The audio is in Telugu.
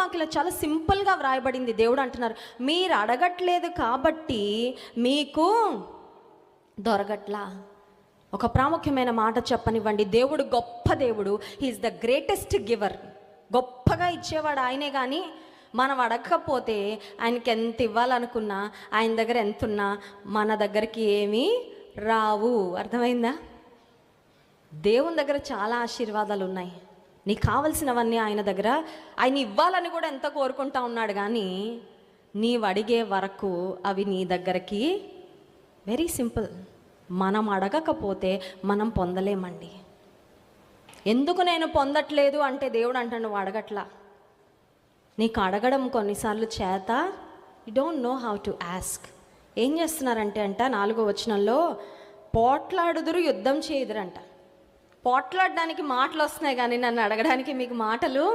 వాక్యంలో చాలా సింపుల్గా వ్రాయబడింది. దేవుడు అంటున్నారు, మీరు అడగట్లేదు కాబట్టి మీకు దొరకట్లా. ఒక ప్రాముఖ్యమైన మాట చెప్పనివ్వండి, దేవుడు గొప్ప దేవుడు. He is the greatest giver. గొప్పగా ఇచ్చేవాడు ఆయనే, కానీ మనం అడగకపోతే ఆయనకి ఎంత ఇవ్వాలనుకున్నా, ఆయన దగ్గర ఎంత ఉన్నా మన దగ్గరికి ఏమీ రావు. అర్థమైందా? దేవుని దగ్గర చాలా ఆశీర్వాదాలు ఉన్నాయి. నీకు కావలసినవన్నీ ఆయన దగ్గర ఆయన ఇవ్వాలని కూడా ఎంత కోరుకుంటా ఉన్నాడు, కానీ నీవు అడిగే వరకు అవి నీ దగ్గరికి వెరీ సింపుల్. మనం అడగకపోతే మనం పొందలేమండి. ఎందుకు నేను పొందట్లేదు అంటే దేవుడు అంటాడు, నువ్వు అడగట్లా. నీకు అడగడం కొన్నిసార్లు చేత, you don't know how to ask. ఏం చేస్తున్నారంటే 4వ వచనంలో, పోట్లాడుదురు యుద్ధం చేయుదురంట. పోట్లాడడానికి మాటలు వస్తున్నాయి, కానీ నన్ను అడగడానికి మీకు మాటలు